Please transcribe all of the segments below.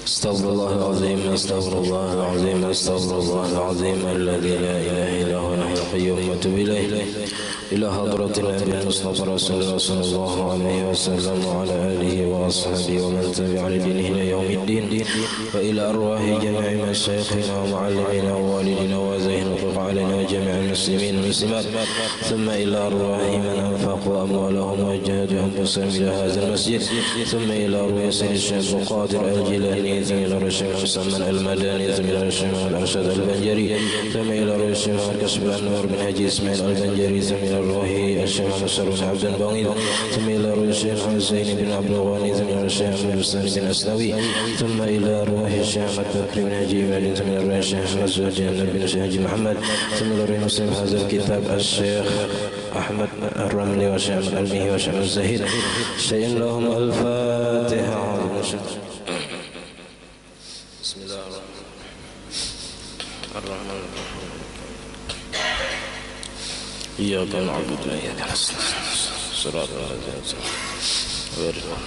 استغفر الله العظيم استغفر الله العظيم استغفر الله العظيم الذي لا اله الا هو الحي القيوم واتوب اليه الى حضرة النبي المصطفى رسول الله صلى الله عليه وسلم وعلى اله واصحابه ومن تبع لدينه الى يوم الدين والى ارواح جميع مشايخنا ومعلمينا ووالدينا وزين وفق علينا وجميع المسلمين والمسلمات ثم الى ارواح من انفقوا اموالهم وجاهدوا انفسهم الى هذا المسجد ثم الى ارواح سيد الشيخ القادر الجيلاني ثم إلى الشيخ مسمى المدني ثم إلى الشيخ الأرشد البنجري ثم إلى الشيخ كشف الأنوار بن حجي إسماعيل البنجري ثم إلى الروح الشيخ مشر بن عبد البغيض ثم إلى الشيخ حسين بن عبد الغني ثم إلى الشيخ الحسين بن أسلوي ثم إلى روح الشيخ أحمد بكر بن حجي إبراهيم ثم إلى روح الشيخ مسعود بن حجي محمد ثم إلى روح مسلم هذا الكتاب الشيخ أحمد الرملي والشيخ الألمي والشيخ الزهيد شيء لهم الفاتحة. بسم الله الرحمن الرحيم إياك نعبد وإياك نستعين صراط الذين أنعمت عليهم.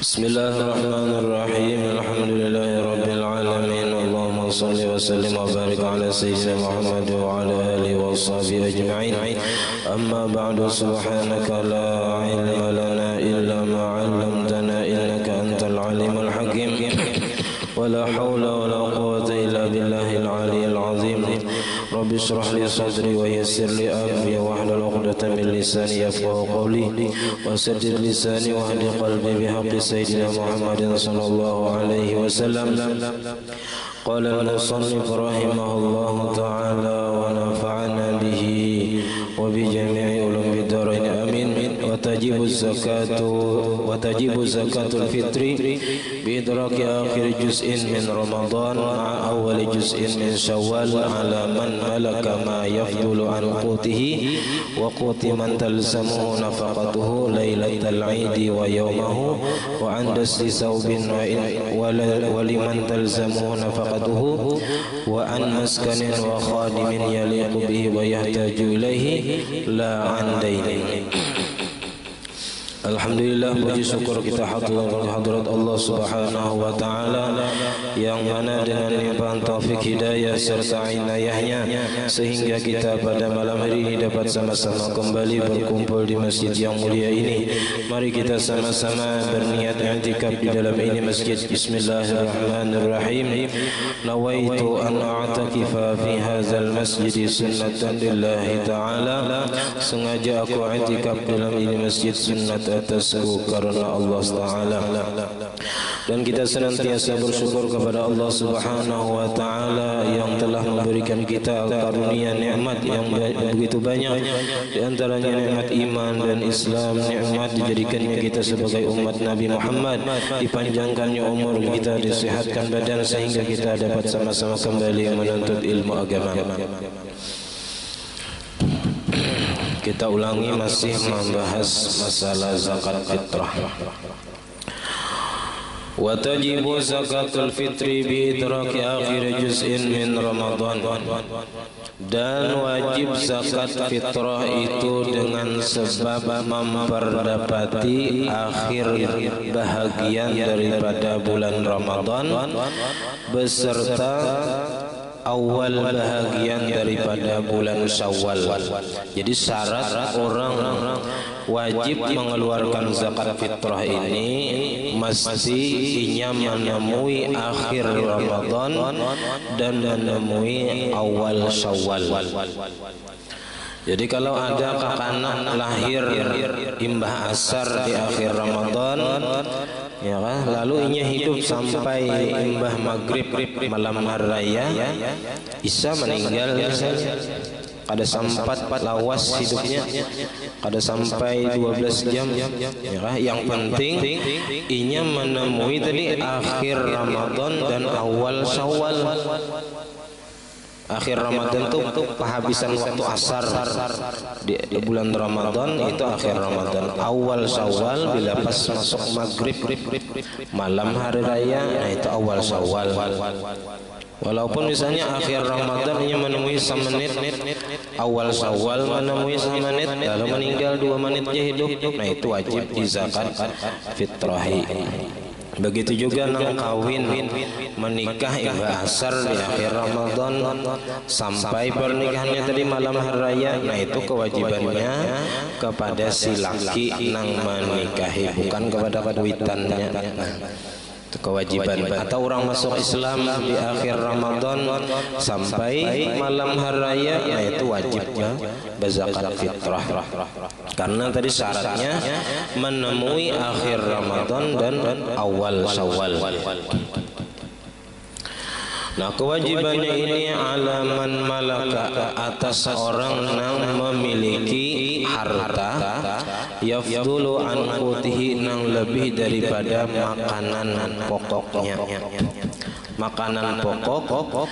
بسم الله الرحمن الرحيم الحمد لله رب العالمين اللهم صل وسلم وبارك على سيدنا محمد وعلى آله وصحبه أجمعين. أما بعد سبحانك لا علم لنا إلا ما علمتنا إنك أنت العليم الحكيم ولا حول ولا قوة إلا بالله العلي العظيم. رب اشرح لي صدري ويسر لي أمري واحلل عقدة من لساني يفقهوا قولي وسدد لساني واهد قلبي بحق سيدنا محمد صلى الله عليه وسلم. قال المصنف رحمه الله تعالى ونفعنا به وبجميع علوم الدارين آمين. وتجب زكاة الفطر بإدراك آخر جزء من رمضان مع أول جزء من شوال على من ملك ما يفضل عن قوته وقوت من تلزمه نفقته ليلة العيد ويومه وعن دس ثوب ولمن تلزمه نفقته وعن مسكن وخادم يليق به ويحتاج إليه لا عن دين. Alhamdulillah, puji syukur kita hadirat Allah Subhanahu wa taala yang mana dengan limpahan taufik hidayah serta inayahnya sehingga kita pada malam hari ini dapat sama-sama kembali berkumpul di masjid yang mulia ini. Mari kita sama-sama berniat i'tikaf di dalam ini masjid. Bismillahirrahmanirrahim. Nawaitu an a'takifa fi hadzal masjid sunnatan lillahi ta'ala. Sengaja aku i'tikaf dalam ini masjid sunnat atasku karena Allah Ta'ala. Dan kita senantiasa bersyukur kepada Allah Subhanahu wa Ta'ala yang telah memberikan kita karunia nikmat yang begitu banyak, di antaranya nikmat iman dan Islam, nikmat dijadikannya kita sebagai umat Nabi Muhammad, dipanjangkannya umur kita, disehatkan badan sehingga kita dapat sama-sama kembali menuntut ilmu agama. Kita ulangi masih membahas masalah zakat fitrah. Wa tajibu zakatul fitri bi idraki akhir juz'in min Ramadan. Dan wajib zakat fitrah itu dengan sebab memperdapati akhir bahagian daripada bulan Ramadan beserta awal bahagian daripada bulan Syawal. Jadi syarat orang wajib mengeluarkan zakat fitrah ini mesti ia menemui akhir Ramadan dan menemui awal Syawal. Jadi kalau ada anak lahir imbah asar di akhir Ramadan, ya kan, lalu inya hidup sampai imbah maghrib malam hari raya, Isya meninggal misalnya, kada sempat lawas hidupnya, kada sampai 12 jam, ya kan? Yang penting inya menemui tadi akhir Ramadan dan awal Syawal. Akhir Ramadan itu penghabisan waktu asar di bulan Ramadan, itu akhir Ramadan. Awal Syawal bila pas masuk maghrib malam hari raya, nah itu awal Syawal. Walaupun misalnya akhir Ramadan ini menemui semenit awal Syawal menemui 1 menit, lalu meninggal 2 menit dia hidup, nah itu wajib di zakat fitrahi. Begitu juga nang kawin menikah imbah asar di akhir Ramadan sampai pernikahannya tadi malam hari raya, nah itu kewajibannya kepada si laki nang menikahi, bukan kepada kaduitannya. Itu kewajiban. Atau orang masuk Islam di akhir Ramadan sampai malam hari raya, nah itu wajibnya berzakat fitrah. Karena tadi syaratnya menemui akhir Ramadan dan awal Syawal. Nah kewajibannya ini alaman malaka atas seorang yang memiliki harta yafdulu an qutihi nang lebih daripada makanan pokoknya. Makanan pokok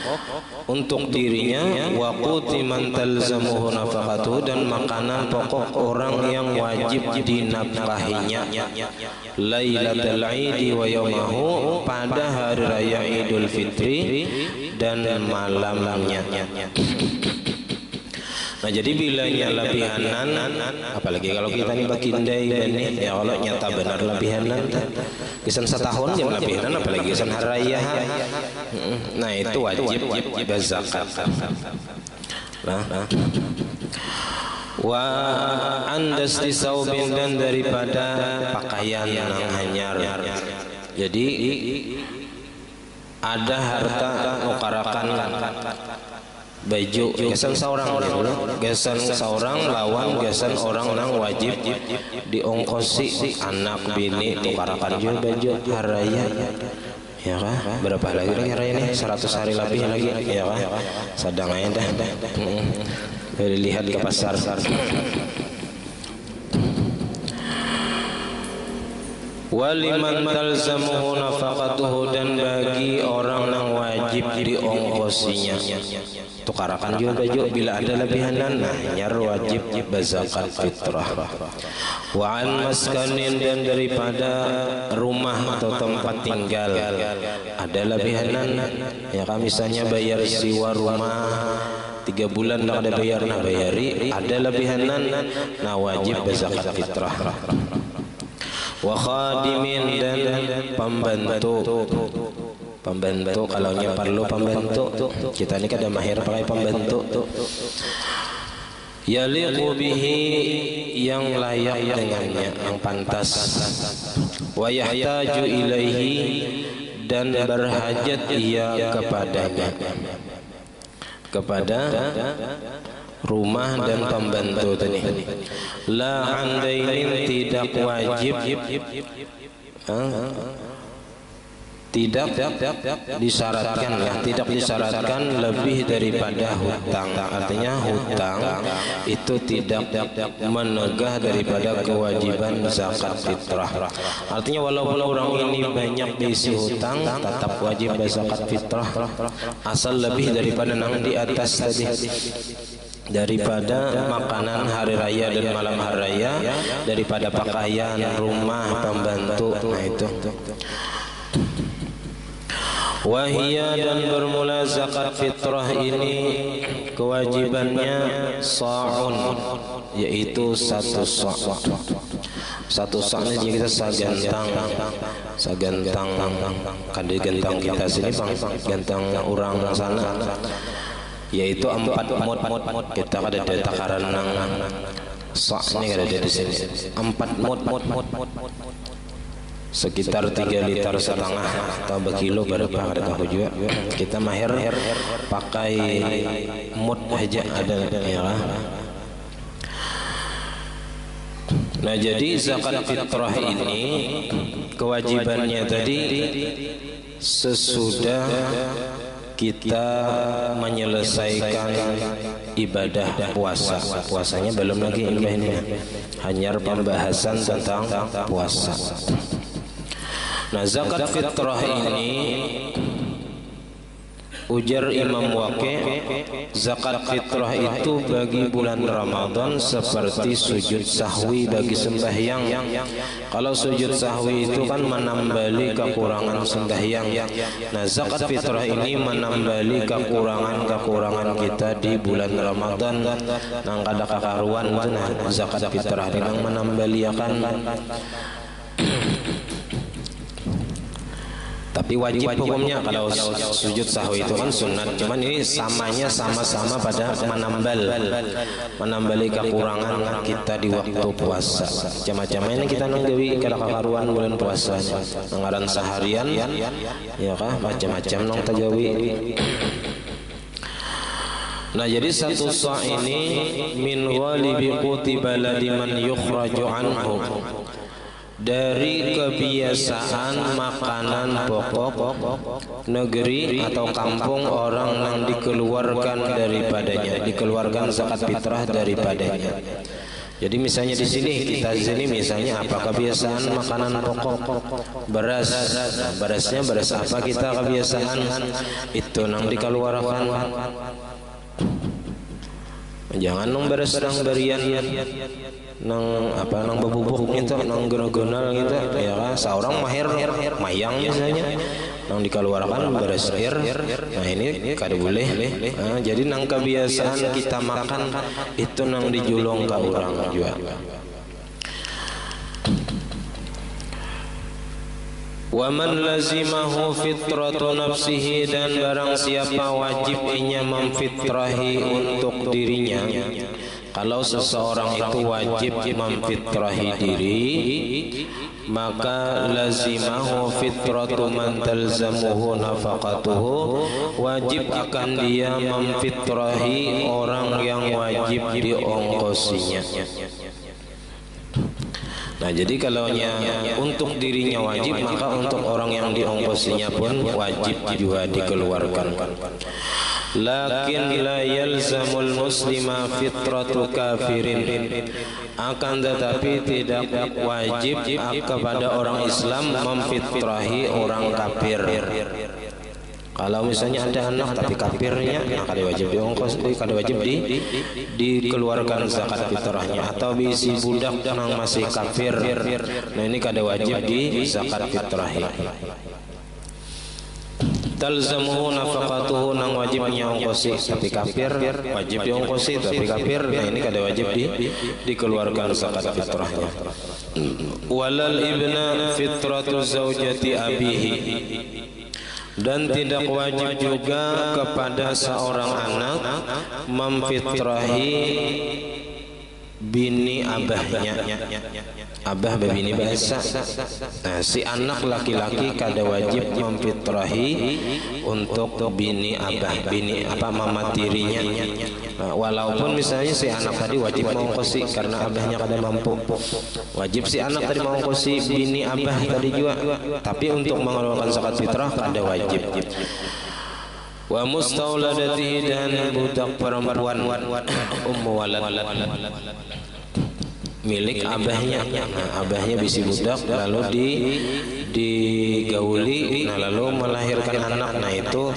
untuk dirinya, wa quti man talzamuhu nafaqatuhu, dan makanan pokok orang yang wajib dinafkahinya lailatul aidi wa yaumahu, pada hari raya Idul Fitri dan malamnya. Nah jadi bila nya lebihanan, apalagi kalau kita ini bakindai dan ya kalau nyata benar lebihanan, kisan setahun jam lebihanan, apalagi kisan hari raya, nah itu wajib berzakat. Nah, wa andasti saubin, dan daripada pakaian yang hanyar. Jadi ada harta nukarakan baju gesan seorang gesan seorang lawan gesan orang nang wajib diongkosi anak bini tukarakan juga baju haraya, ya kah? Berapa lagi hari ini? 100 hari lebih lagi, ya kah? Sedang aja dah. Lihat ke pasar. Waliman talzamuhu nafaqatuhu, dan bagi orang yang wajib diongkosinya tukarakan juga baju bila ada lebihanan, nah nyar wajib berzakat fitrah. Wa an maskanin, dan daripada rumah atau tempat tinggal ada lebihanan, ya kan misalnya bayar sewa rumah 3 bulan tak ada bayar, nah bayari ada lebihanan, nah wajib berzakat fitrah. Wa khadimin, dan pembantu kalau perlu pembantu, kita ini kada mahir pakai pembantu, yaliqu bihi, yang layak dengannya, yang pantas, wa yahtaju ilaihi, dan berhajat ia kepadanya, kepada rumah dan pembantu tadi. La andainin, tidak wajib, tidak disyaratkan, ya, tidak disyaratkan lebih daripada hutang. Artinya hutang itu tidak menegah daripada kewajiban zakat fitrah. Artinya walaupun orang ini banyak diisi hutang, tetap wajib zakat fitrah asal lebih daripada yang di atas tadi, daripada makanan hari raya dan malam hari raya, daripada pakaian, rumah, pembantu, nah itu. Wahia, dan bermula zakat fitrah ini kewajibannya sa'un, yaitu 1 sa'. 1 sa' ini kita sagantang kadi gantang kita sini bang, gantang orang sana, yaitu 4 mut. Kita ada takaran nang sa' ini ada di sini 4 mut. Sekitar 3,5 liter atau berkilo berapa ada tahu juga. Kita mahir pakai mut aja ada, ya. Nah jadi zakat fitrah ini kewajibannya tadi sesudah kita menyelesaikan ibadah puasa. Puasanya belum lagi ini, hanya pembahasan tentang puasa. Nah zakat fitrah ini Ujar Imam Waqi', zakat fitrah itu bagi bulan Ramadan seperti sujud sahwi bagi sembahyang. Kalau sujud sahwi itu kan menambali kekurangan sembahyang. Nah, zakat fitrah ini menambali kekurangan kita di bulan Ramadan. Nang kada kakaruan nah zakat fitrah ini menambali akan. Tapi wajib hukumnya. Kalau sujud sahwi itu kan sunat, cuman ini sama-sama pada menambali kekurangan kita di waktu puasa. Macam-macam ini kita nunggawi kada kakaruan bulan puasa, ngaran seharian ya kah, macam-macam nong tajawi. Nah, jadi satu sa' ini min ghalibi quti baladi man yukhraju anhu, dari kebiasaan makanan pokok negeri atau kampung orang yang dikeluarkan daripadanya, dikeluarkan zakat fitrah daripadanya. Jadi misalnya di sini misalnya apa kebiasaan makanan pokok, berasnya beras apa kita kebiasaan itu nang dikeluarkan. Jangan nang beras nang berian nang apa nang bubuk gitu, nang gonal gitu ya kan, seorang mahir mayang misalnya nang dikeluarkan beras air. Nah, ini kada boleh. Nah, jadi nang kebiasaan kita makan itu nang dijulung ke orang juga. Wa man lazimahu fitratu nafsihi, dan barang siapa wajib inya memfitrahi untuk dirinya. Kalau seseorang itu wajib memfitrahi diri, maka lazimahu fitratu man talzamuhu nafaqatuhu, wajib akan dia memfitrahi orang yang wajib diongkosinya. Nah, jadi kalaunya untuk dirinya wajib, maka untuk orang yang diongkosinya pun wajib juga dikeluarkan. Lakin la yalzamul muslima fitratu kafirin, akan tetapi tidak wajib kepada orang Islam memfitrahi orang kafir. Kalau misalnya ada anak tapi kafirnya, nah kada wajib diongkos, kada wajib dikeluarkan zakat fitrahnya. Atau bisi budak yang masih kafir, nah ini kada wajib di zakat fitrahnya. Talzamuhu nafaqatuhu, nang wajibnya ongkosi tapi kafir, wajib diongkosi tapi kafir, nah ini kada wajib dikeluarkan zakat fitrahnya. Walal ibna fitratu zaujati abihi, dan tidak wajib juga kepada seorang anak memfitrahi bini abahnya. Abah babini bahasa. Nah, si anak laki-laki kada wajib memfitrahi untuk bini abah, bini apa mama tirinya. Nah, walaupun misalnya si anak tadi wajib mengongkosi karena abahnya kada mampu, wajib si anak tadi mengongkosi bini abah tadi juga, tapi untuk mengeluarkan zakat fitrah kada wajib. Wa mustauladatihi, dan budak perempuan ummu walad milik abahnya. Nah, abahnya bisi budak lalu digauli, nah lalu melahirkan anak, nah itu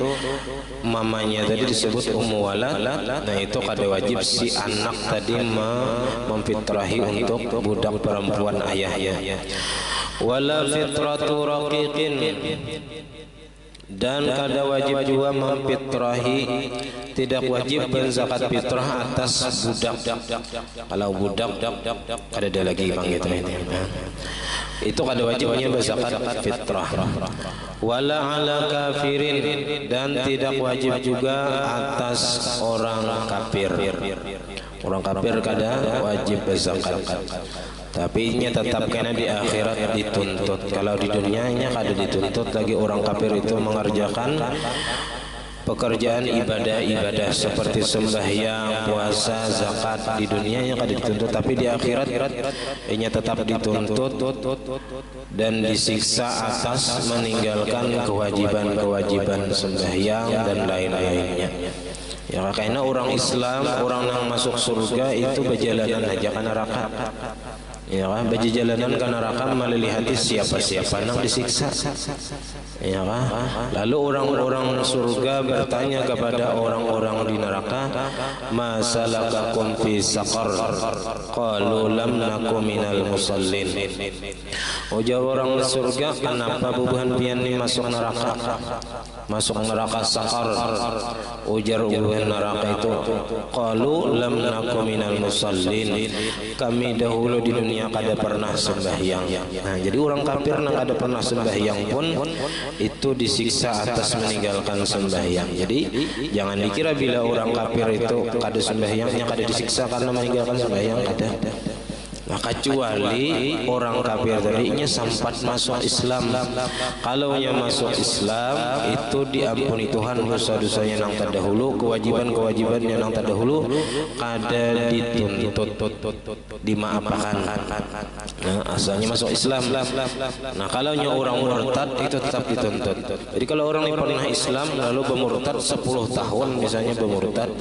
mamanya tadi disebut ummu walad. Nah, itu kada wajib si anak tadi memfitrahi untuk budak perempuan ayahnya. Wala fitratu raqiqin, dan kada wajib juga memfitrahi, tidak wajib berzakat fitrah atas budak. Kalau budak kada ada lagi bang gitu ini. Itu kada wajibnya berzakat fitrah. Wala ala kafirin, dan tidak wajib juga atas orang kafir. Orang kafir kada wajib berzakat. Tapi nya tetap kena di akhirat dituntut. Kalau di dunianya kada dituntut lagi. Orang kafir itu mengerjakan pekerjaan ibadah seperti sembahyang, puasa, zakat, di dunianya kada dituntut, tapi di akhirat nya tetap dituntut dan disiksa atas meninggalkan kewajiban sembahyang dan lain-lainnya. Ya, karena orang Islam, orang yang masuk surga itu berjalanan aja ke neraka. Ya kan, baju jalanan ke neraka melihati siapa-siapa nang disiksa. Ya kan? Lalu orang-orang surga bertanya kepada orang-orang di neraka, "Ma salakakum fi saqar?" Qalu lam naku minal musallin. Ujar orang surga, "Kenapa bubuhan pian ni masuk neraka?" Masuk neraka saqar. Ujar bubuhan neraka itu, "Qalu lam naku minal musallin." Kami dahulu di dunia kada pernah sembahyang. Nah, jadi orang kafir nang kada pernah sembahyang pun itu disiksa atas meninggalkan sembahyang. Jadi jangan dikira bila orang kafir itu kada sembahyangnya kada disiksa karena meninggalkan sembahyang, kada. Nah, kecuali orang kafir tadinya sempat masuk Islam. Kalau nya masuk Islam itu diampuni Tuhan dosa-dosanya nang terdahulu, kewajiban-kewajibannya nang terdahulu kada dituntut, dimaafkan. Nah, asalnya masuk Islam. Nah, kalau nya orang murtad itu tetap dituntut. Jadi kalau orang ini pernah Islam lalu bermurtad 10 tahun misalnya bermurtad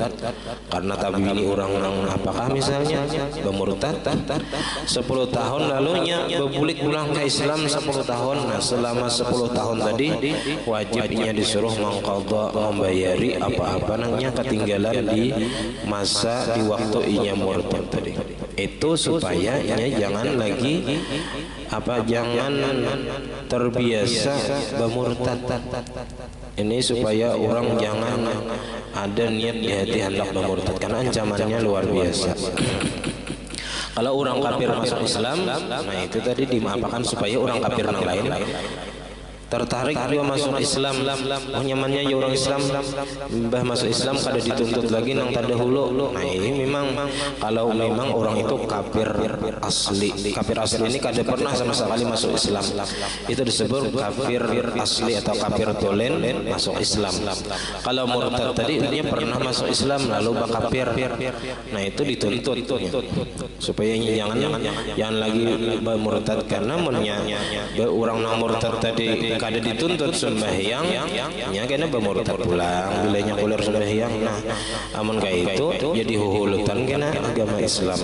karena tabi ini orang apakah misalnya bermurtad 10 tahun lalunya berbulik pulang ke Islam 10 tahun. Nah, selama 10 tahun tadi wajibnya disuruh mengqadha, membayari apa-apa nangnya ketinggalan di masa di waktu inya murtad tadi. Itu supaya jangan lagi jangan terbiasa bermurtad. Ini supaya orang jangan ada niat di hati hendak bermurtad karena ancamannya luar biasa. Kalau orang kafir masuk Islam, nah itu tadi dimaafkan supaya orang kafir yang lain tertarik juga masuk Islam. Oh, nyamannya ya orang Islam, mbah masuk Islam kada dituntut lagi nang terdahulu. Nah, ini memang kalau memang orang itu kafir asli. Kafir asli ini kada pernah sama sekali masuk Islam. Itu disebut kafir asli atau kafir dolen masuk Islam. Kalau murtad tadi dia pernah masuk Islam lalu kafir. Nah, itu dituntut supaya jangan lagi murtad karena orang nang murtad tadi kada dituntut sembahyang nya kena bermurtad pulang bilanya kuliah sembahyang. Nah, amun kayak itu jadi huhulutan kena agama Islam.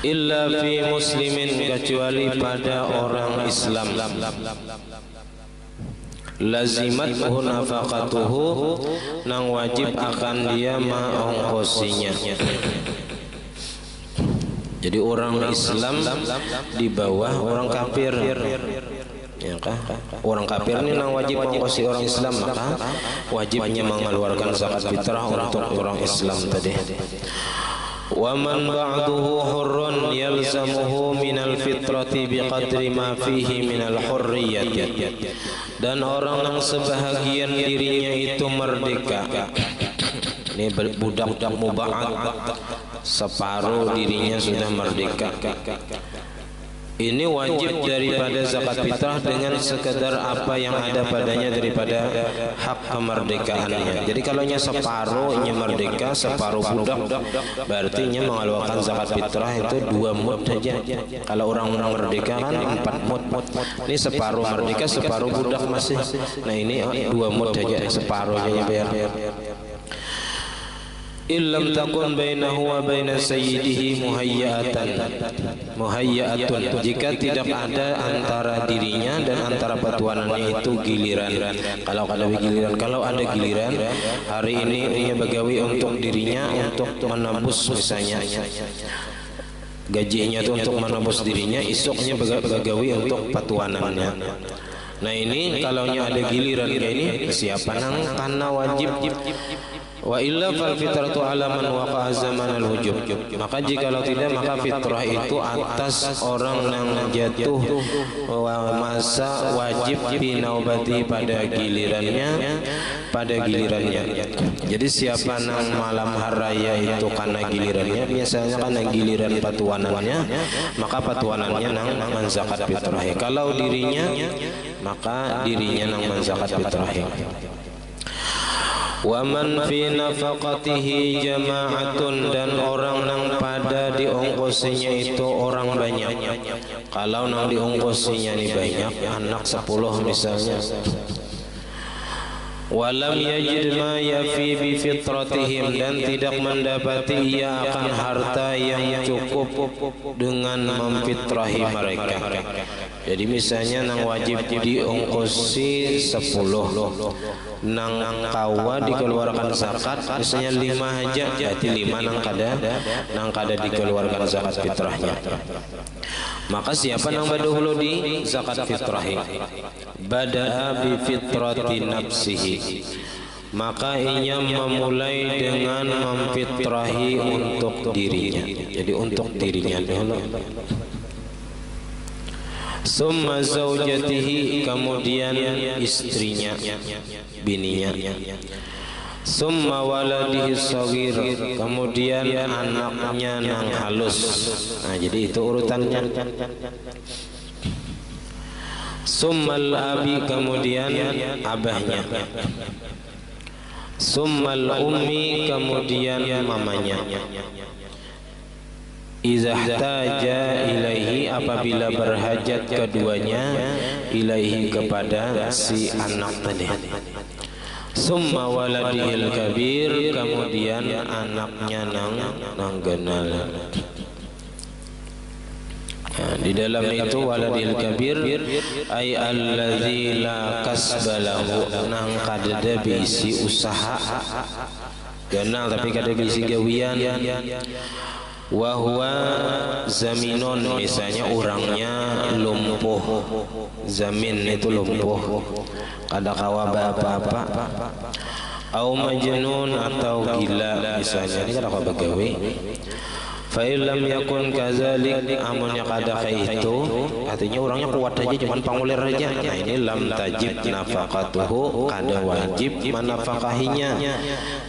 Illa fi muslimin, kecuali pada orang Islam, lazimat nafaqatuhu, nang wajib akan dia mengongkosinya. Jadi orang Islam di bawah orang kafir, ya kah? Orang kafir ini nang wajib mengongkosi orang Islam, maka wajibnya mengeluarkan zakat fitrah untuk orang Islam tadi. Wa man ba'duhu hurrun yalzamuhu minal fitrati biqadri ma fihi minal hurriyati. Dan orang yang sebahagian dirinya itu merdeka. Ini budak muba'ad, separuh dirinya sudah merdeka. Ini wajib daripada zakat fitrah dengan sekedar apa yang ada padanya daripada hak kemerdekaannya. Jadi kalau nya separuhnya merdeka, separuh budak, berarti nya mengeluarkan zakat fitrah itu 2 mud saja. Kalau orang-orang merdeka kan 4 mud. Ini separuh merdeka, separuh budak masih. Nah, ini 2 mud saja, separuhnya bayar. Illam takun bainahu wa baina sayyidihi muhayyatun, jika tidak ada antara dirinya dan antara patuanannya itu giliran. Kalau ada giliran, hari ini dia begawi untuk dirinya untuk menembus misalnya gajinya itu untuk menembus dirinya, esoknya begawi untuk patuanannya. Nah, ini kalaunya ada giliran ini siapa nang karena wajib. Wa illa fal fitratu ala man waqa'a zaman al-hujub. Maka jikalau tidak, maka fitrah itu atas orang yang jatuh masa wajib binaubati pada gilirannya. Jadi siapa nang malam haraya itu karena gilirannya, biasanya karena giliran patuanannya, maka patuanannya nang menzakat fitrah. Kalau dirinya, maka dirinya nang menzakat fitrah. Wa man fi nafaqatihi jama'atun, dan orang nang pada diongkosinya itu orang banyak. Kalau nang diongkosinya ini banyak, anak 10 misalnya, walam yajid ma yafi bi fitratihim, dan tidak mendapati ia akan harta yang cukup dengan memfitrahi mereka. Jadi misalnya nang wajib diongkosi 10, nang kawa dikeluarkan zakat misalnya 5 aja, berarti 5 nang kada dikeluarkan zakat fitrahnya. Maka siapa nang badahulu di zakat fitrahi? Bada'a bi fitrati nafsihi, maka ia memulai dengan memfitrahi untuk dirinya. Jadi untuk dirinya dulu. Summa zaujatihi, kemudian istrinya, bininya. Summa waladihi shagir, kemudian anaknya nang halus. Nah, jadi itu urutannya. Summal abi, kemudian abahnya. Summal ummi, kemudian mamanya. Izahtaja ilaihi, apabila berhajat keduanya, ilaihi kepada si anak tadi. Summa waladihil kabir, kemudian anaknya nang genal. Nah, di dalam itu waladil kabir ay alladzi la kasbalahu, nang kada bisi usaha genal tapi kada bisi gawian. Wa huwa zaminun, misalnya orangnya lumpuh, zamin itu lumpuh, kada kawa apa-apa, au majnun, atau gila misalnya, ini kada kawa bagawe. Fa illam yakun kadzalik, amunnya kada kayak itu, artinya orangnya kuat aja cuman pangulir aja. Nah, ini lam tajib nafaqatuhu, kada wajib menafkahinya.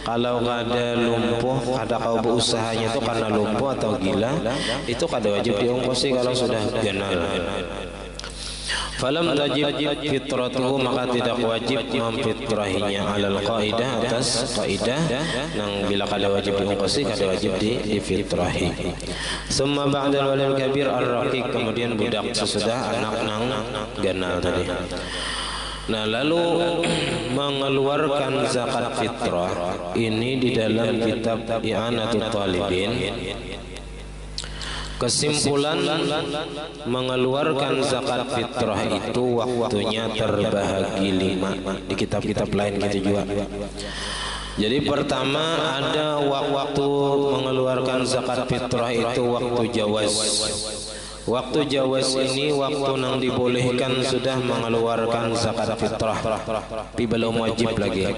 Kalau kada lumpuh, kada kau berusahanya itu karena lumpuh atau gila, itu kada wajib diongkosi kalau sudah genal. Falam tajib fitratuhu, maka tidak wajib memfitrahinya alal qaidah, atas qaidah nang bila kada wajib diongkosi, kada wajib difitrahi. Summa ba'dal walil kabir ar-raqiq, kemudian budak sesudah anak nang genal tadi. Nah, lalu mengeluarkan zakat fitrah ini di dalam kitab I'anatul Talibin. Kesimpulan, mengeluarkan zakat fitrah itu waktunya terbahagi 5. Di kitab-kitab lain gitu juga. Jadi pertama ada waktu mengeluarkan zakat fitrah itu waktu jawaz. Waktu jawaz ini waktu nang dibolehkan sudah mengeluarkan zakat fitrah, tapi belum wajib lagi,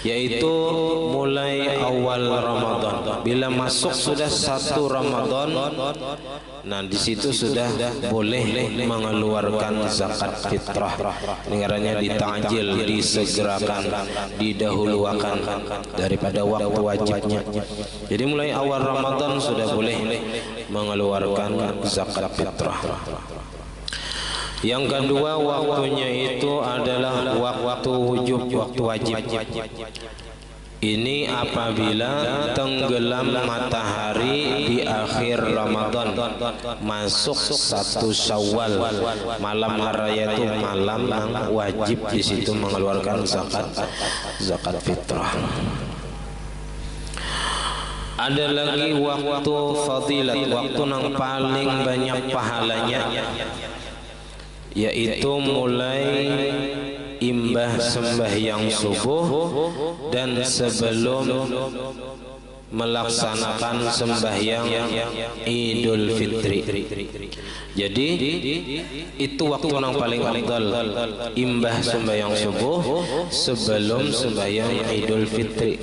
yaitu mulai awal Ramadan. Bila masuk sudah 1 Ramadan, nah di situ sudah boleh mengeluarkan zakat fitrah. Dengarannya ditanjil, disegerakan, didahulukan daripada waktu wajibnya. Jadi mulai awal Ramadan sudah boleh mengeluarkan zakat fitrah. Yang kedua waktunya itu adalah waktu wujub, waktu wajib. Ini apabila tenggelam matahari di akhir Ramadan, masuk 1 Syawal, malam raya itu malam yang wajib di situ mengeluarkan zakat fitrah. Ada lagi waktu fadilat, waktu yang paling banyak pahalanya, yaitu mulai imbah sembahyang subuh dan sebelum melaksanakan sembahyang Idul Fitri. Jadi itu waktu yang paling afdal, imbah sembahyang subuh sebelum sembahyang Idul Fitri.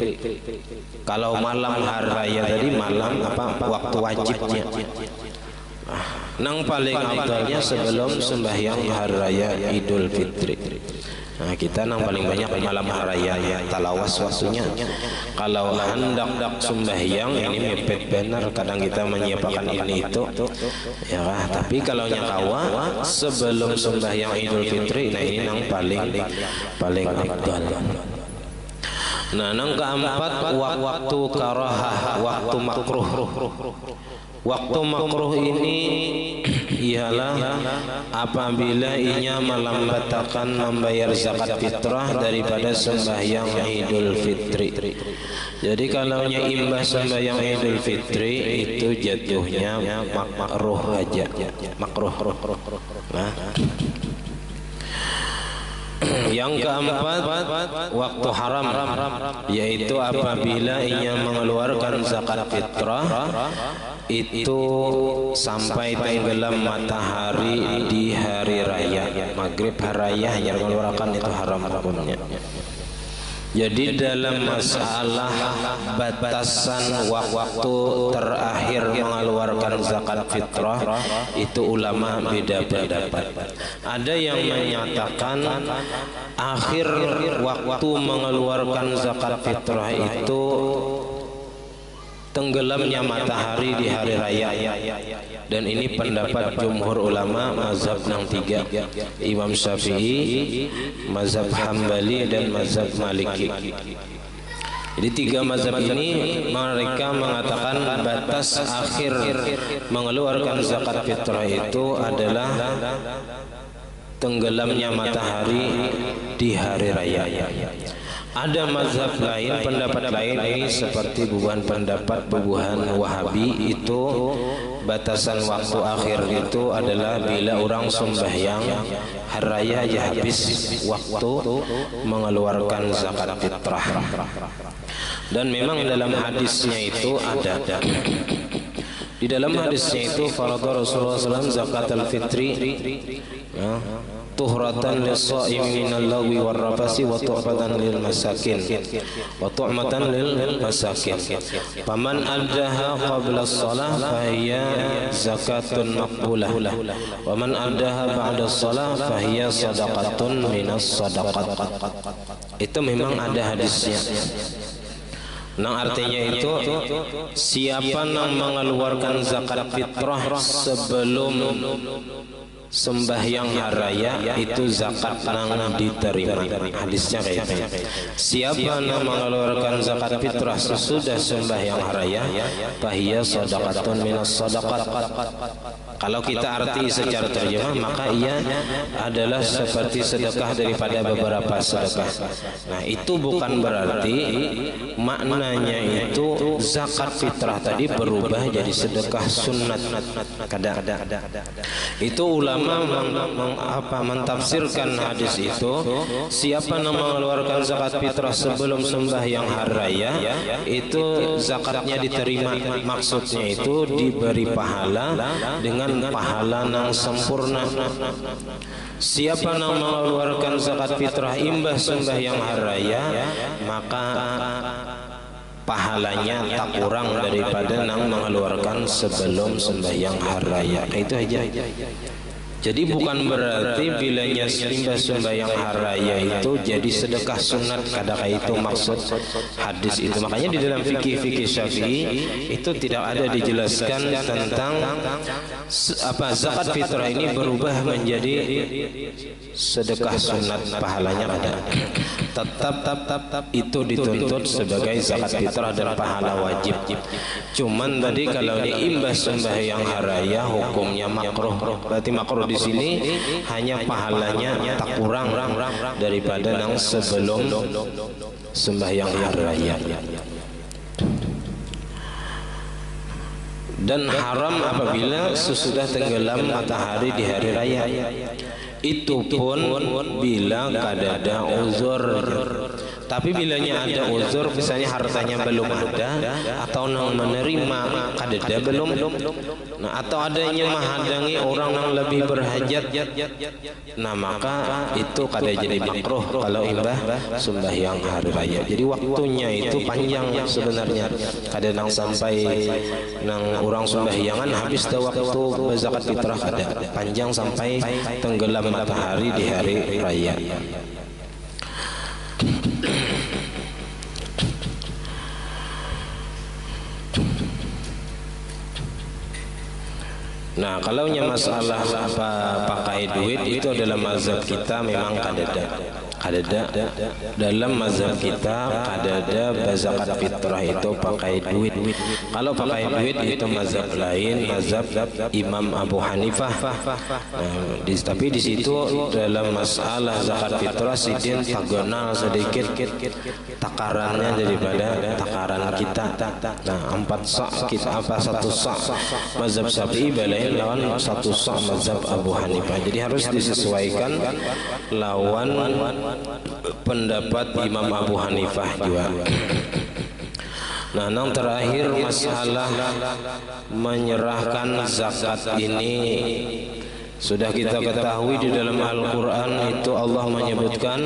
Kalau malam hari raya tadi malam waktu wajibnya. Nang paling afdalnya sebelum sembahyang hari raya Idul Fitri. Nah, kita nang paling banyak malam hari raya talawas waktunya. Kalau hendak sembahyang ini mepet benar, kadang kita menyiapkan ini itu, ya kah? Tapi kalau nyakawa sebelum sembahyang Idul Fitri, nah ini nang paling afdal. Nah, nang keempat waktu karahah, waktu makruh. Waktu makruh ini ialah apabila ia melambatkan membayar zakat fitrah daripada sembahyang Idul Fitri. Jadi kalau imbas sembahyang Idul Fitri itu jatuhnya makruh aja, makruh. Nah, yang keempat, waktu haram, yaitu apabila ia mengeluarkan zakat fitrah itu sampai tenggelam matahari di hari raya, maghrib hari raya yang mengeluarkan itu haram hukumnya. Jadi dalam masalah batasan waktu terakhir mengeluarkan zakat fitrah itu ulama beda pendapat. Ada yang menyatakan akhir waktu mengeluarkan zakat fitrah itu tenggelamnya matahari di hari raya, dan ini pendapat jumhur ulama mazhab yang tiga, Imam Syafi'i, mazhab Hambali, dan mazhab Maliki. Jadi tiga mazhab ini mereka mengatakan batas akhir mengeluarkan zakat fitrah itu adalah tenggelamnya matahari di hari raya. Ada mazhab lain, pendapat lain ini seperti pendapat Wahabi, itu batasan waktu akhir itu adalah bila orang sembahyang hari raya ya habis waktu mengeluarkan zakat fitrah. Dan memang dalam hadisnya itu ada. Di dalam hadisnya itu farada Rasulullah SAW zakat al-fitri tuhratan lis-shaimi minal lagwi war-rafasi wa tuhfatan lil masakin wa tu'matan lil masakin. Faman addaha qabla as-shalah fa hiya zakatun maqbulah wa man addaha ba'da as-shalah fa hiya sadaqatun minas sadaqat. Itu memang ada hadisnya. Nah, artinya itu siapa yang mengeluarkan zakat fitrah sebelum sembahyang hari raya itu zakat nang diterima. Hadisnya kayak gitu. Siapa yang mengeluarkan zakat fitrah sesudah sembahyang hari raya, fahiya shadaqatun minas shadaqat. Kalau kita arti secara terjemah, maka ia adalah seperti sedekah daripada beberapa sedekah. Nah, itu bukan berarti maknanya itu zakat fitrah tadi berubah jadi sedekah sunat. Kadang-kadang itu ulama mentafsirkan hadis itu, siapa yang mengeluarkan zakat fitrah sebelum sembahyang hari raya itu zakatnya diterima. Maksudnya itu diberi pahala dengan pahala yang sempurna. Siapa yang mengeluarkan zakat fitrah imbas sembahyang hari raya, maka pahalanya tak kurang daripada yang mengeluarkan sebelum sembahyang hari raya. Itu aja. Jadi bukan berarti bilanya imbas sembahyang hari raya itu jadi sedekah sunat, kadang itu maksud hadis itu. Makanya di dalam fikih Syafi'i itu tidak ada dijelaskan tentang apa zakat fitrah ini berubah menjadi sedekah sunat, pahalanya ada. Tetap itu dituntut sebagai zakat fitrah dan pahala wajib. Cuman tadi kalau diimbas sembahyang hari raya hukumnya makruh. Berarti makruh di sini hanya pahalanya tak kurang daripada yang sebelum sembahyang hari raya. Dan haram apabila sesudah tenggelam matahari di hari raya. Itu pun bila kadada uzur. Tapi bilanya ada uzur, misalnya hartanya belum ada atau nang menerima kadada belum, nah atau adanya menghadangi orang yang lebih berhajat, nah maka itu kada jadi makruh kalau imbah sembahyang hari raya. Jadi waktunya itu panjang sebenarnya, kada nang sampai nang orang sembahyangan habis dah waktu zakat fitrah, kada panjang sampai tenggelam matahari di hari raya. Nah, kalau masalah apa pakai duit itu adalah mazhab kita memang kadada dalam mazhab kita kadada zakat fitrah itu pakai duit. Kalau pakai duit itu mazhab lain, mazhab Imam Abu Hanifah. Tapi di situ dalam masalah zakat fitrah sidin tagonal sedikit takarannya daripada takaran kita. Nah, 4 sak kita apa 1 sak mazhab Syafi'i balain lawan 1 sak mazhab Abu Hanifah. Jadi harus disesuaikan lawan pendapat Imam Abu Hanifah juga. Nah, yang terakhir masalah menyerahkan zakat ini sudah kita ketahui di dalam Al-Quran itu Allah menyebutkan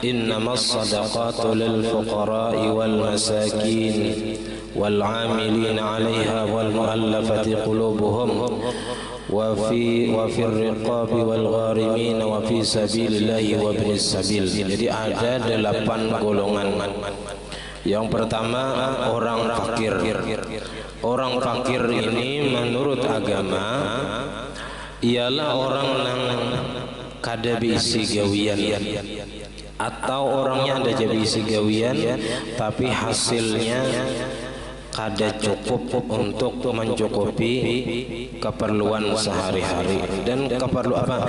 innamas sadaqatu lil fuqara'i wal masakin wal 'amilina 'alaiha wal mu'allafati qulubuhum wa fi riqabi wal gharimin wa fi sabilillahi wa ibnis sabil. Jadi ada 8 golongan. Yang pertama orang fakir. Orang fakir ini menurut agama ialah orang yang kada bisi gawian atau orangnya ada jadi bisi gawian tapi hasilnya kada cukup untuk mencukupi keperluan sehari-hari. Dan keperluan apa?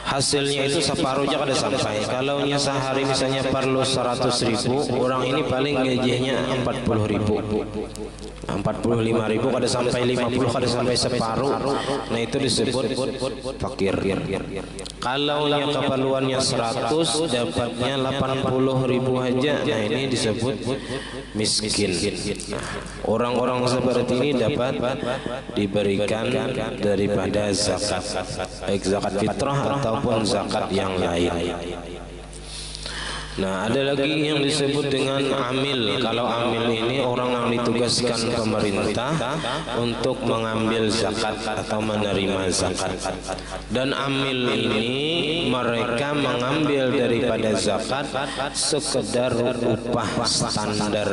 Hasilnya itu separuh aja kada sampai. Kalau nya sehari misalnya perlu 100.000, orang ini paling gajinya 40.000. 45.000 kada sampai 50, kada sampai separuh. Nah, itu disebut fakir. Kalau yang keperluannya 100 dapatnya 80.000 aja, nah ini disebut miskin. Orang-orang seperti ini dapat diberikan daripada zakat, baik zakat fitrah ataupun zakat yang lain. Nah, ada lagi yang disebut dengan amil. Kalau amil ini orang yang ditugaskan pemerintah untuk mengambil zakat atau menerima zakat. Dan amil ini mereka mengambil daripada zakat sekedar upah standar.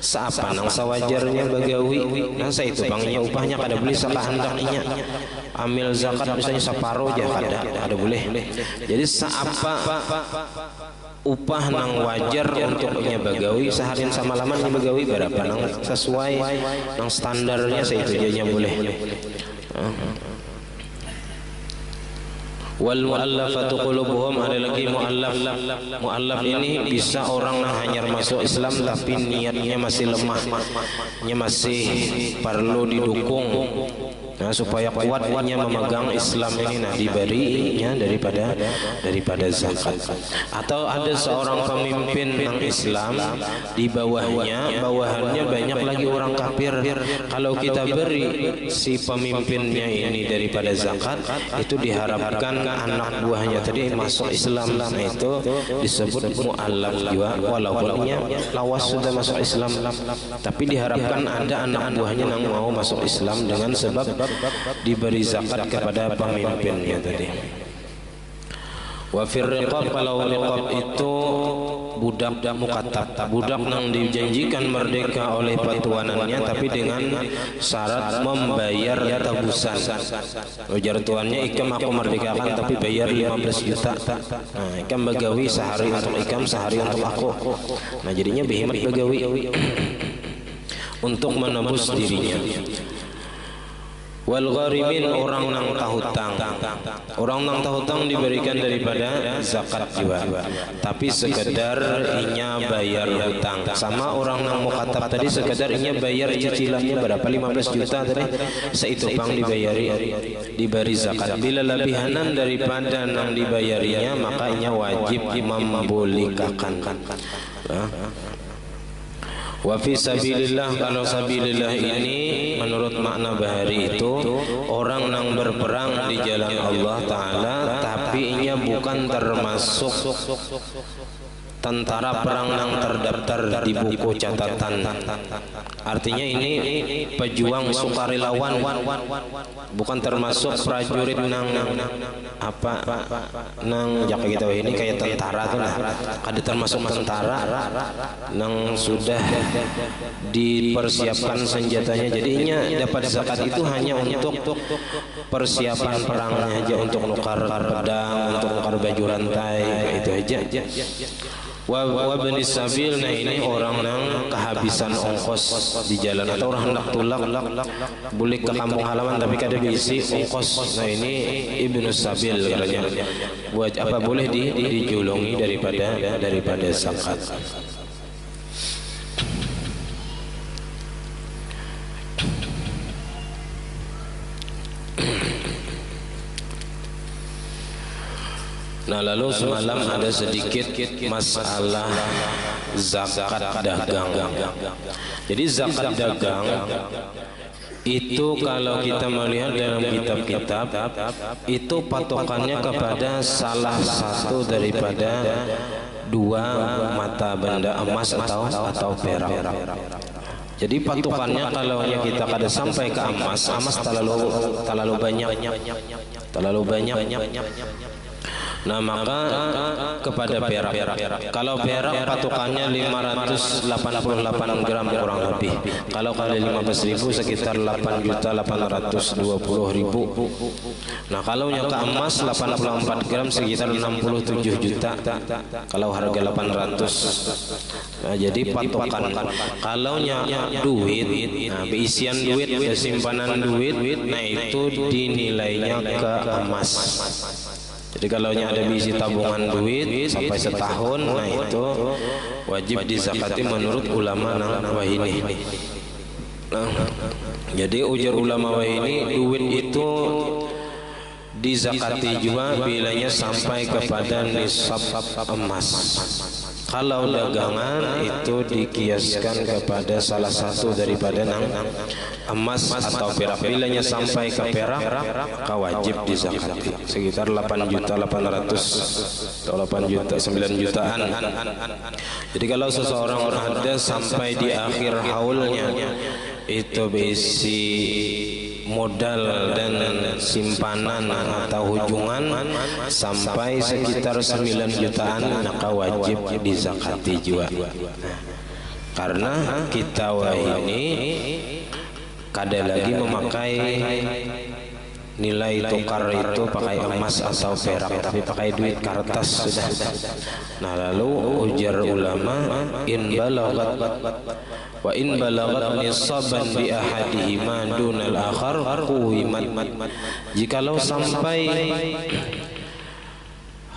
Seapa nang sawajarnya bagawi, nang saya itu bangnya upahnya kada boleh sakahandaknya. Amil zakat misalnya separuh aja kada boleh. Jadi seapa upah nang wajar untuknya bagawi seharian sama lamannya bagawi berapa nang sesuai nang standarnya saya itu aja boleh. Wal mu'allafatu qulubuhum, ada lagi mu'allaf. Mu'allaf ini bisa orang yang hanya masuk Islam tapi niatnya masih lemah, masih perlu didukung. Nah, supaya kuatnya memegang Islam ini, nah diberinya daripada zakat. Atau ada seorang pemimpin yang Islam, di bawahannya banyak lagi orang kafir. Kalau kita beri si pemimpinnya ini daripada zakat, itu diharapkan anak buahnya tadi masuk Islam. Nah, itu disebut mu'allaf juga, walaupun lawas sudah masuk Islam, tapi diharapkan ada anak buahnya yang mau masuk Islam dengan sebab diberi zakat kepada pemimpinnya tadi. Wa fir riqab, kalau riqab itu budak mukatab, budak yang dijanjikan merdeka oleh patuanannya tapi dengan syarat membayar tebusan. Ujar tuannya, ikam aku merdekakan tapi bayar 15 juta. Nah, ikam bagawi sehari untuk ikam, sehari untuk aku. Nah, jadinya behemat bagawi untuk menebus dirinya. Wal gharimin, orang nang tahutang. Orang nang tahutang diberikan daripada zakat juga, tapi sekedar inya bayar hutang. Sama orang nang mukatab tadi sekedar inya bayar cicilannya berapa 15 juta tadi, seitu pang diberi zakat. Bila lebihanan daripada nang dibayarinya maka inya wajib membolikakan. Wa fi sabilillah, kalau sabilillah ini menurut makna bahari itu orang yang berperang di jalan Allah Ta'ala tapi inya bukan termasuk tentara perang yang terdaftar di buku catatan. Artinya ini pejuang sukarelawan, bukan termasuk prajurit nang apa nang jaka kita ini kayak tentara tuh lah, kada termasuk tentara nang sudah dipersiapkan senjatanya. Jadinya dapat zakat itu hanya untuk persiapan perangnya aja, untuk nukar pedang, untuk nukar baju rantai, itu aja. Wabni sabil, nah ini orang yang kehabisan ongkos di jalan atau orang hendak tulak boleh ke kampung halaman tapi kada diisi ongkos. Nah ini ibnu sabil katanya. Buat apa boleh dijulungi daripada zakat. Nah lalu semalam ada sedikit masalah zakat dagang. Jadi zakat dagang itu kalau kita melihat dalam kitab-kitab itu patokannya kepada salah satu daripada dua mata benda emas atau perak. Jadi patokannya kalau kita kada sampai ke emas terlalu banyak. Nah maka kepada perak. Kalau perak patokannya 588 gram kurang lebih. Kalau kali 15.000 sekitar 8.820.000. Nah kalau ke emas 84 gram sekitar 67 juta. Kalau harga 800. Nah jadi patokan. Kalau duit, nah isian duit, simpanan duit, nah itu dinilainya ke emas. Jadi kalau ada bisi tabungan duit sampai setahun, nah itu wajib dizakati menurut ulama wahini. Nah, jadi ujar ulama wahini duit itu dizakati juga bilanya sampai kepada nisab emas. Kalau dagangan itu dikiaskan kepada salah satu daripada emas atau perak. Bilanya sampai ke perak, maka wajib dizakati. Sekitar 8.800.000 atau 9 jutaan. Jadi kalau seseorang ada sampai di akhir haulnya itu berisi modal dan simpanan atau hujungan sampai sekitar 9 jutaan, maka wajib dizakati juga. Karena kita ini kada lagi memakai nilai tukar itu pakai emas atau perak, tapi pakai duit kertas sudah. Nah lalu ujar ulama in balagat nisaban bi ahadihima dunal akhar quwimat. Jikalau sampai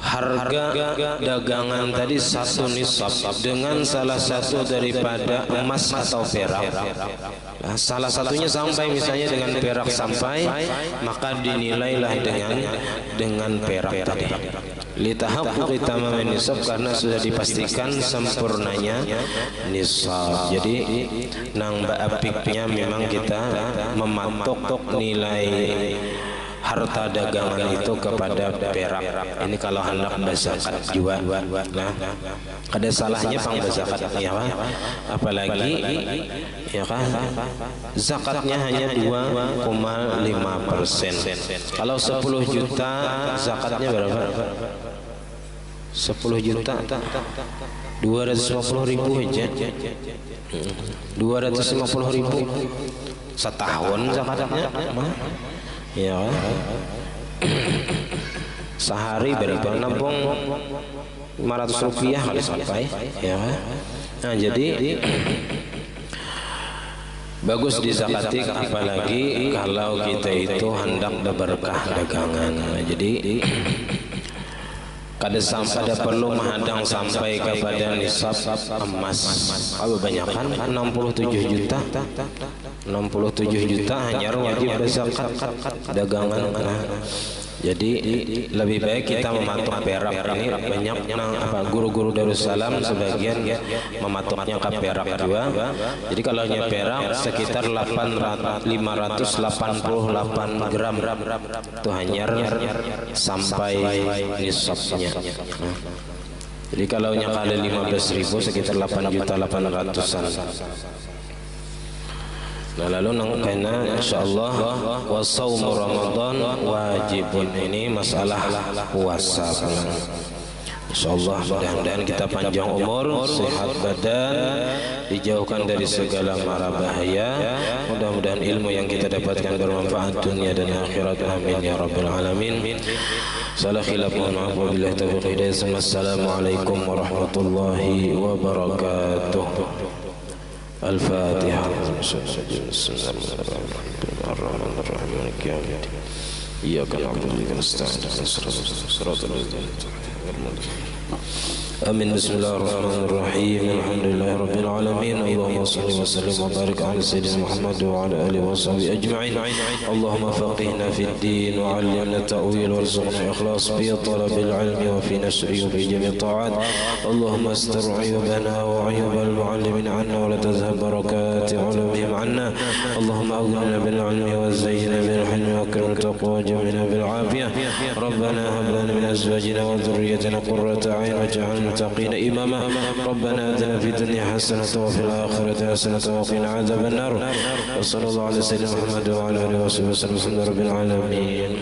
harga dagangan tadi satu nisab dengan salah satu daripada emas atau perak, nah, salah satunya sampai misalnya dengan perak sampai, maka dinilailah dengan perak tadi. Litahaqquqi tamam nisab, karena sudah dipastikan sempurnanya nisab. Jadi nang baapiknya memang kita mematok nilai harta dagangan itu kepada perak. Ini kalau hendak berzakat juga. Nah, ada salahnya pang berzakat ya, apalagi ya kan zakatnya hanya 2,5%. Kalau 10 juta zakatnya berapa? 10 juta 250.000 aja. 250.000 setahun zakatnya. Ya, sehari berapa? Nabung 500 rupiah kali sampai. Ya, nah jadi bagus dizakati, apalagi kalau kita itu hendak berberkah dagangan. Nah, jadi kada perlu menghadang sampai kepada nisab emas. Kalau banyakkan 67 juta. 67 juta hanya wajib berzakat dagangan. Jadi lebih baik kita mematok perak. Ini banyak guru-guru Darussalam sebagian mematoknya ke perak juga. Jadi kalau hanya perak sekitar 588 gram itu hanya sampai nisabnya. Jadi kalau kali 15.000 sekitar 8.800.000-an. Nah lalu karena insyaallah wasaumu Ramadan wajibun, ini masalah puasa. Insyaallah mudah-mudahan kita panjang umur, sehat badan, dijauhkan dari segala mara bahaya. Mudah-mudahan ilmu yang kita dapatkan bermanfaat dunia dan akhirat. Amin ya rabbal alamin. Salah khilaf, mohon maaf, wabillahi taufiq hidayah. Assalamualaikum warahmatullahi wabarakatuh. Al-Fatihah. Bismillahirrahmanirrahim. Iyyaka na'budu wa iyyaka nasta'in. Shiratal ladzina Amin. Bismillahirrahmanirrahim. Alhamdulillahi rabbil alamin. Allahumma shalli wa sallim wa barik ala sayyidina Muhammad wa ala alihi wa sahbihi ajma'in. Allahumma faqihna fid din wa 'allimna at-ta'wil warzuqna ikhlas fi talabil ilmi wa fi nashri wa fi jami' ta'at. Allahumma astir 'uyubana wa 'uyubal mu'allimin 'anna wa la tazhab barakati 'ulumihim 'anna. Allahumma aghnina bil 'ilmi wa zayyina bil hilmi wa akrim taqwa wa jamilna bil 'afiyah. Rabbana hab lana min azwajina wa dhurriyyatina qurrata 'ayun waj'alna المتقين إماما. ربنا آتنا في الدنيا حسنة وفي الآخرة حسنة وقنا عذاب النار. وصلى الله على سيدنا محمد وعلى آله وصحبه وسلم. الحمد لله رب العالمين.